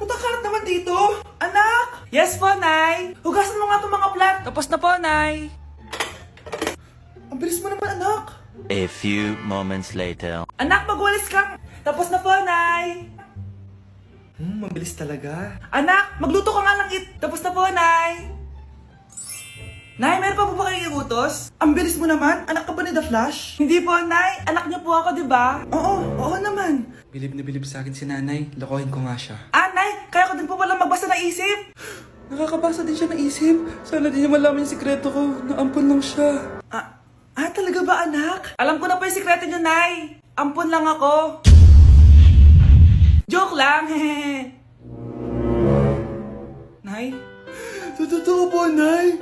Matakalat naman dito. Anak! Yes po, Nay. Hugasan mo nga itong mga plat. Tapos na po, Nay. Ang bilis mo naman, anak. A few moments later. Anak, magwalis ka. Tapos na po, Nay. Mabilis talaga. Anak, magluto ka nga ng Tapos na po, Nay. Nay, meron pa po ba kayong iutos? Ang bilis mo naman. Anak ka ba ni The Flash? Hindi po, Nay. Anak niyo po ako, di ba? Oo naman. Bilib na bilib sa akin si nanay. Lokohin ko nga siya. Nay, kaya ko din po pala magbasa ng isip. Nakakabasa din siya ng isip. Sana din niya malaman yung sikreto ko. Naampon lang siya. Talaga ba, anak? Alam ko na po yung sikreto niyo, Nay. Ampun lang ako. Joke lang, hehe. Nay? Totoo po, Nay.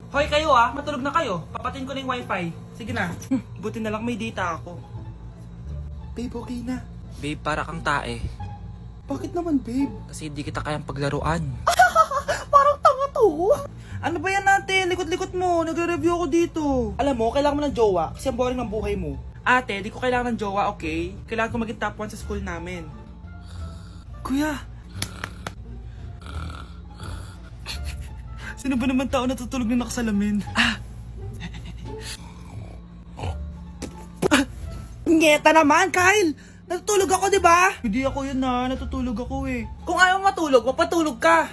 Hoy kayo matulog na kayo. Papatin ko na yung wifi. Sige na. Buti na lang may data ako. Babe, okay na. Babe, para kang tae. Bakit naman, babe? Kasi hindi kita kayang paglaruan. Parang tanga to. Ano ba yan natin? Likot-likot mo. Nagre-review ako dito. Alam mo, kailangan mo ng jowa kasi ang boring ng buhay mo. Ate, di ko kailangan ng jowa, okay? Kailangan ko maging top 1 sa school namin. Kuya. Sino ba naman tao natutulog na nakasalamin? Ngeta naman, Kyle! Natutulog ako, di ba? Hindi ako yun natutulog ako eh. Kung ayaw matulog, mapatulog ka.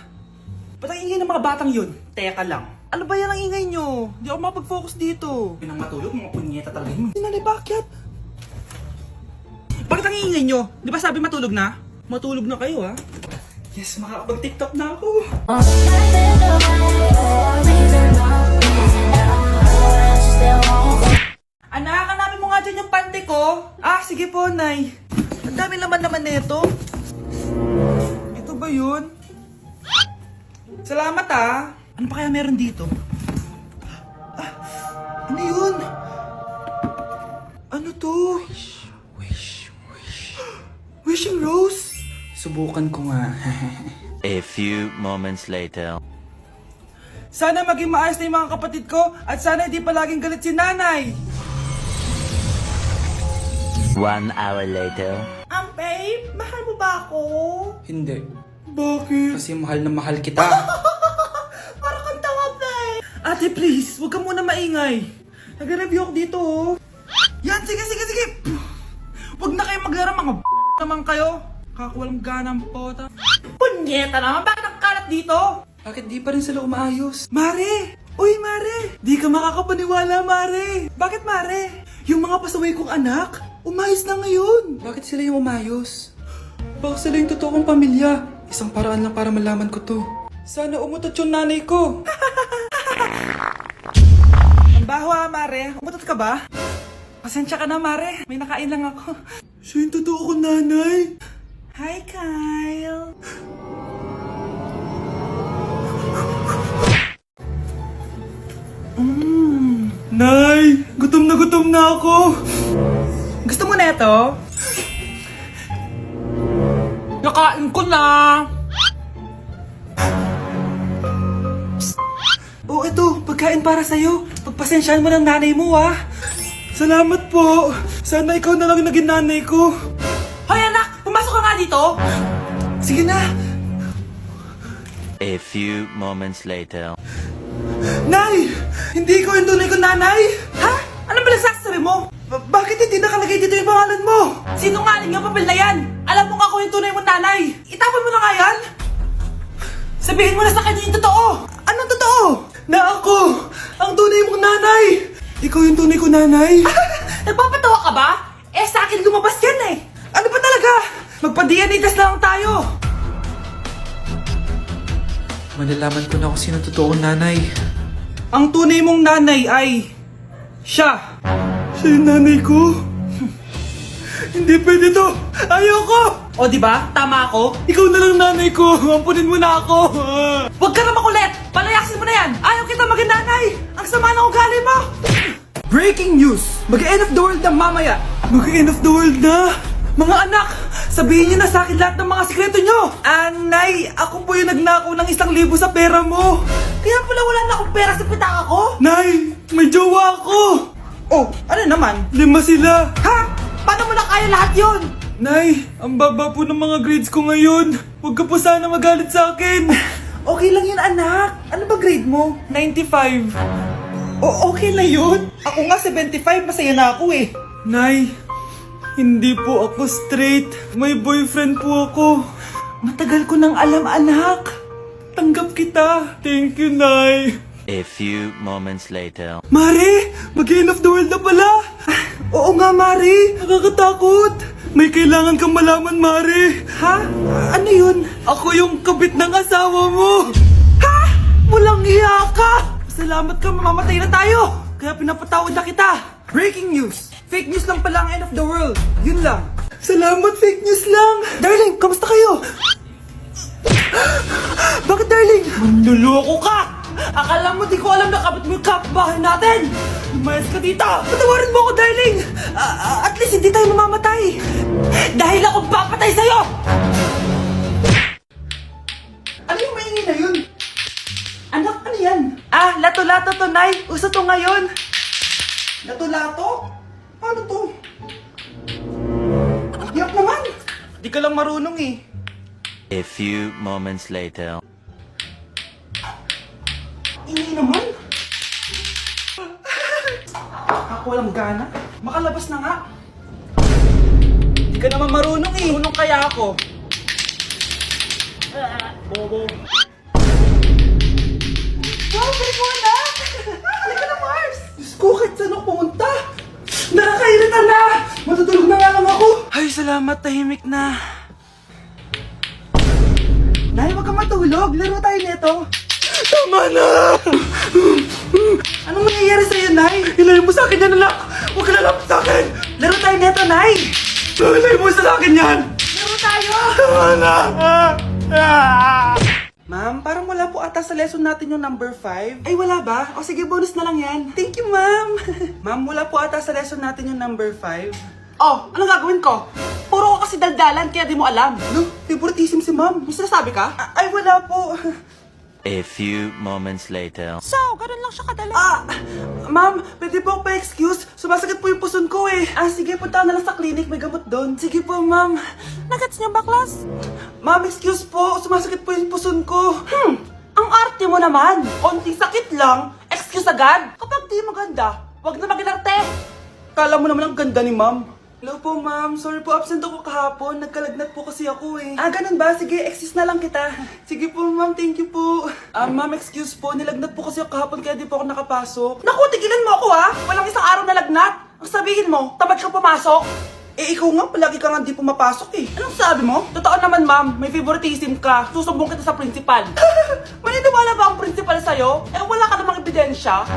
Ba't ang ingay ng mga batang yun? Teka lang. Ano ba yan ang ingay nyo? Hindi ako mapag-focus dito. Pinang matulog, mga punyeta talaga yun. Sinali, bakit? Bakit ang ingay nyo? Di ba sabi matulog na? Matulog na kayo Yes, makakapag-tiktok na ako. Anak, hanapin mo nga dyan yung pante ko. Sige po, Nay. Ang dami naman nito. Ito ba yun? Salamat Ano pa kaya meron dito? Ano yun? Ano to? Wishing Rose? Subukan ko nga. A few moments later. Sana maging maayos na yung mga kapatid ko at sana hindi palaging galit si nanay. 1 hour later. Babe, mahal mo ba ako? Hindi. Bakit? Kasi mahal na mahal kita. Parang kang tawa, babe. Ate, please, huwag ka muna maingay. Nag-review ako dito, Yan, sige. Huwag na kayo maglaro, mga naman kayo. Kakawalang ganang pota. Punyeta naman, bakit ang kalat dito? Bakit di pa rin sila umaayos? Mare! Uy, Mare! Di ka makakapaniwala, Mare! Bakit, Mare? Yung mga pasaway kong anak, umayos na ngayon. Bakit sila yung umayos? Baka sila yung totoo kong pamilya. Isang paraan lang para malaman ko to. Sana umutot yung nanay ko. Ang baho Mare. Umutot ka ba? Pasensya ka na, Mare. May nakain lang ako. Siya yung totoo kong nanay. Hi, Kyle. Nay! Gutom na ako! Gusto mo na ito? Nakain ko na! Ito, pagkain para sa'yo. Pagpasensyahan mo ng nanay mo, Salamat po! Sana ikaw na lang naging nanay ko. Hoy, anak! Pumasok ka nga dito! Sige na! A few moments later. Nay! Hindi ko yung tunay kong nanay! Ha? Ano ba nagsasabi mo? Bakit hindi nakalagay dito yung pangalan mo? Sinungaling yung papel na yan! Alam mo nga ako yung tunay mong nanay! Itapon mo na nga yan! Sabihin mo na sa kanya yung totoo! Anong totoo? Na ako! Ang tunay mong nanay! Ikaw yung tunay ko nanay! Nagpapatawa ka ba? Sa akin lumabas yan Ano ba talaga? Magpa-DNA test na lang tayo! Malalaman ko na kung sino totoo kong nanay. Ang tunay mong nanay ay... siya! Siya yung nanay ko? Hindi pwede to! Ayoko! O diba? Tama ako? Ikaw na lang nanay ko! Ampunin mo na ako! Huwag ka na makulit! Palayasin mo na yan! Ayaw kita maging nanay! Ang sama ng ugali mo! Breaking news! Mag-end of the world na mamaya! Mag-end of the world na! Mga anak! Sabihin niyo na sa akin lahat ng mga sikreto niyo! Nay! Ako po yung nagnakaw ng 1,000 sa pera mo! Kaya pala wala na akong pera sa pitaka ko? Nay! May jowa ako! Oh, ano naman? 5 sila! Ha? Paano Paano mo na kaya lahat yun? Nay, ang baba po ng mga grades ko ngayon. Huwag ka po sana magalit sa akin. Okay lang yun, anak. Ano ba grade mo? 95. O, okay na yun. Ako nga 75, masaya na ako eh. Nay, hindi po ako straight. May boyfriend po ako. Matagal ko nang alam, anak. Tanggap kita. Thank you, Nay. A few moments later. Mari, mag-end of the world na pala. Oo nga, Mari. Nakakatakot. May kailangan kang malaman, Mari. Ha? Ano yun? Ako yung kabit ng asawa mo. Ha? Walang iya ka! Salamat ka, mamamatay na tayo! Kaya pinapatawad na kita! Breaking news! Fake news lang pala ang end of the world! Yun lang! Salamat, fake news lang. Darling, kamusta kayo? Bakit, darling? Manluloko ka! Akala mo di ko alam na kapit mo yung kapbahay natin! Lumayas ka dito! Patawarin mo ako, darling! At least hindi tayo mamamatay! Dahil ako papatay sa'yo! Ano yung maingay na yun? Anak, ano yan? Ah, lato-lato to, Nay. Uso to ngayon. Lato-lato? Paano to? Hirap naman. Di ka lang marunong eh. A few moments later. Ingay naman. Ako walang gana. Makalabas na nga. Di ka naman marunong eh. Marunong kaya ako. Bobo. Wow, very good na! Halika na, Mars! Diyos ko, kahit saan ako pumunta! Nakakairita na! Matutulog na nga lang ako! Ay, salamat, tahimik na. Nay, wag kang matulog. Laro tayo nito. Tama na. Anong mangyayari sa'yo, Nay? Ilayin mo sa akin yan, anak. Huwag ka lalapit sa akin. Laro tayo nito, Nay! Ilayin mo sa akin yan. Laro tayo! Tama na. Ma'am, parang wala po ata sa lesson natin yung number 5. Ay, wala ba? O sige, bonus na lang yan. Thank you, ma'am. Ma'am, wala po ata sa lesson natin yung number 5. Oh, anong gagawin ko? Puro ko kasi daldalan, kaya di mo alam. No, favoritism si ma'am. May sinasabi ka? Ay, wala po. A few moments later. So, ganun lang siya kadali. Ma'am, pwede po ako pa-excuse? Sumasakit po yung puson ko eh. Sige, punta na lang sa clinic, may gamot doon. Sige po, ma'am. Nagets niyo ba, class? Ma'am, excuse po, sumasakit po yung puson ko. Ang arte mo naman. Konting sakit lang, excuse agad. Kapag di maganda, wag na mag-inarte. Kala mo naman ang ganda ni ma'am. Hello po, ma'am. Sorry po, absent ako kahapon. Nagkalagnat po kasi ako eh. Ganun ba? Sige, excuse na lang kita. Sige po, ma'am. Thank you po. Ma'am, excuse po. Nilagnat po kasi ako kahapon kaya di po ako nakapasok. Naku, tigilan mo ako ha! Walang isang araw na lagnat. Ang sabihin mo, tamad ka pumasok? Ikaw nga, palagi ka nga di pumapasok eh. Anong sabi mo? Totoo naman, ma'am. May favoritism ka. Susumbong kita sa principal. Maniniwala ba ang principal sa'yo? Wala ka namang ebidensya.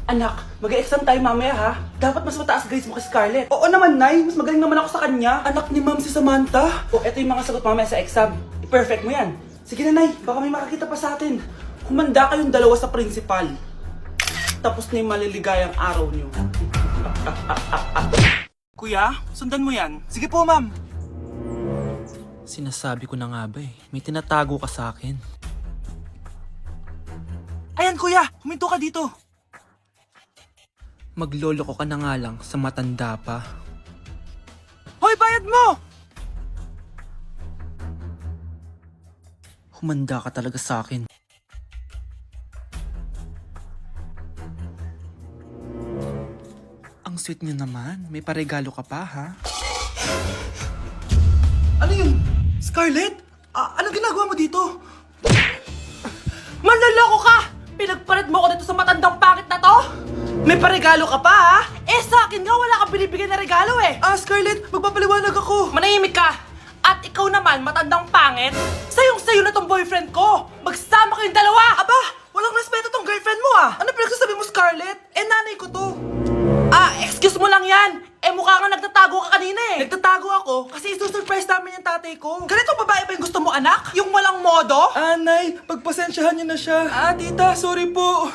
Anak, mag-exam tayo mamaya ha. Dapat mas mataas grades mo kay Scarlett. Oo naman, Nay. Mas magaling naman ako sa kanya. Anak ni ma'am si Samantha. Eto yung mga sagot mamaya sa exam. I-perfect mo yan. Sige na, Nay. Baka may makakita pa sa atin. Humanda kayong dalawa sa principal. Tapos na yung maliligayang araw niyo. Kuya, sundan mo yan. Sige po, ma'am. Sinasabi ko na nga ba eh. May tinatago ka sa akin. Ayan, kuya. Huminto ka dito. Magloloko ka na nga lang sa matanda pa. Hoy, bayad mo! Humanda ka talaga sa akin. Ang sweet niyo naman. May paregalo ka pa, ha? Ano yun? Scarlett? Anong ginagawa mo dito? Manloloko ka! Pinagpalit mo ko dito sa matandang pangit na to? May paregalo ka pa, ha? Sa akin nga, wala kang binibigyan na regalo eh. Scarlett, magpapaliwanag ako. Manahimik ka. At ikaw naman, matandang pangit. Sayong-sayo na tong boyfriend ko. Magsama kayong dalawa. Aba, walang respeto tong girlfriend mo, Ano pinagsasabi mo, Scarlett? Nanay ko to. Excuse mo lang yan. Mukha nga nagtatago ka kanina eh. Nagtatago ako kasi isusurprise namin yung tatay ko. Ganito babae ba yung gusto mo, anak? Yung walang modo? Nay, pagpasensyahan niyo na siya. Tita, sorry po.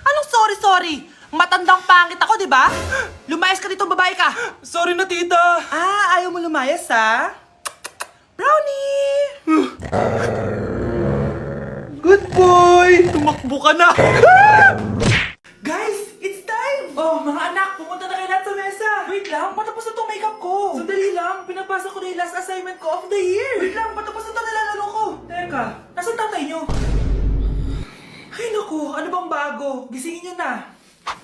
Anong sorry? Matandang pangit ako, di ba? Lumayas ka dito, babae ka. Sorry na, tita. Ayaw mo lumayas, ha? Brownie! Good boy. Tumakbo ka na. Guys, it's time! Oh, mga anak, pumunta na kayo lahat sa mesa. Wait lang, patapos na tong makeup ko. Sandali lang, pinapasa ko na yung last assignment ko of the year. Wait lang, patapos na ito nilalaro ko. Teka, nasan tatay nyo? Ay naku, ano bang bago? Gisingin nyo na.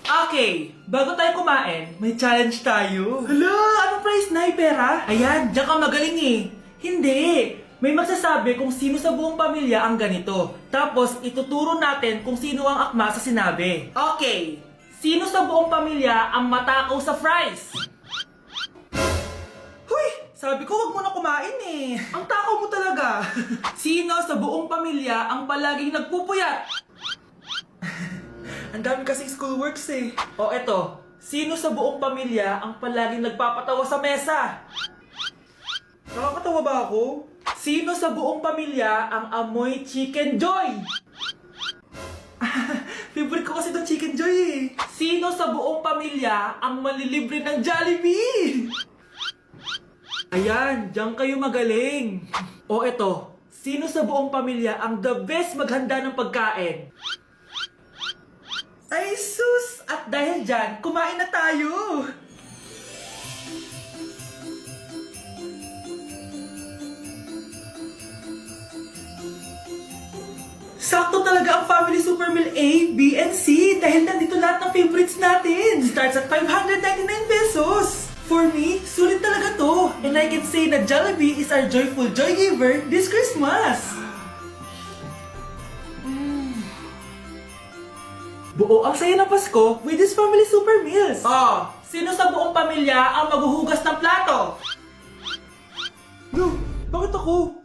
Okay, bago tayo kumain, may challenge tayo. Hala, anong prize na? Pera? Ayan, diyan ka magaling eh. Hindi. May magsasabi kung sino sa buong pamilya ang ganito. Tapos, ituturo natin kung sino ang akma sa sinabi. Okay. Sino sa buong pamilya ang matakaw sa fries? Huy! Sabi ko wag mo na kumain eh. Ang takaw mo talaga. Sino sa buong pamilya ang palaging nagpupuyat? Ang dami kasing schoolworks eh. O eto, sino sa buong pamilya ang palaging nagpapatawa sa mesa? Nakakatawa ba ako? Sino sa buong pamilya ang amoy chicken joy? Favorite ko kasi itong chicken joy eh. Sino sa buong pamilya ang malilibre ng Jollibee? Ayan, diyan kayo magaling. O eto, sino sa buong pamilya ang the best maghanda ng pagkain? Ay sus! At dahil dyan, kumain na tayo! Sakto talaga ang Family Super Meal A, B, and C dahil nandito lahat ng favorites natin. Starts at 599 pesos. For me, sulit talaga to. And I can say na Jollibee is our joyful joy giver this Christmas. Buo ang saya ng Pasko with this Family Super Meals. Oh, sino sa buong pamilya ang maghuhugas ng plato? No, bakit ako?